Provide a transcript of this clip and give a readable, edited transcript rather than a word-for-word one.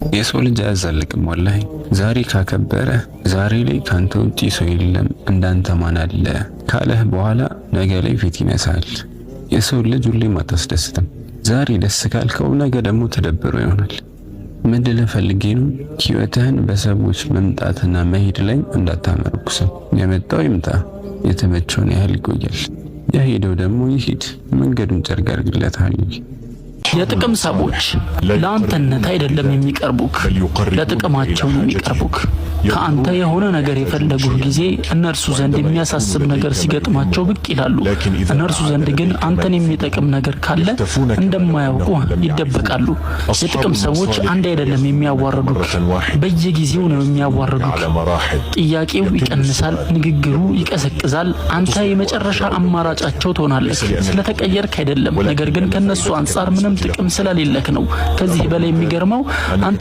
የሰው ልጅ አያዛልቅም ወላሂ። ዛሬ ካከበረ ዛሬ ላይ ካንተ ውጪ ሰው የለም እንዳንተ ማን አለ ካለህ በኋላ ነገ ላይ ፊት ይነሳል። የሰው ልጅ ሁሌም አታስደስትም። ዛሬ ደስ ካልከው ነገ ደግሞ ተደብሮ ይሆናል። ምን ልፈልጌ ነው? ህይወትህን በሰዎች መምጣትና መሄድ ላይ እንዳታመርኩሰው። የመጣው ይምጣ፣ የተመቸውን ያህል ይቆያል። የሄደው ደግሞ ይሄድ፣ መንገዱን ጨርቅ አድርግለታል። የጥቅም ሰዎች ለአንተነት አይደለም የሚቀርቡክ፣ ለጥቅማቸው ነው የሚቀርቡክ። ከአንተ የሆነ ነገር የፈለጉህ ጊዜ እነርሱ ዘንድ የሚያሳስብ ነገር ሲገጥማቸው ብቅ ይላሉ። እነርሱ ዘንድ ግን አንተን የሚጠቅም ነገር ካለ እንደማያውቁ ይደበቃሉ። የጥቅም ሰዎች አንድ አይደለም የሚያዋርዱክ፣ በየጊዜው ነው የሚያዋርዱክ። ጥያቄው ይቀንሳል፣ ንግግሩ ይቀዘቅዛል። አንተ የመጨረሻ አማራጫቸው ትሆናለህ። ስለተቀየርክ አይደለም፣ ነገር ግን ከነሱ አንፃር ምንም ጥቅም ስለሌለክ ነው። ከዚህ በላይ የሚገርመው አንተ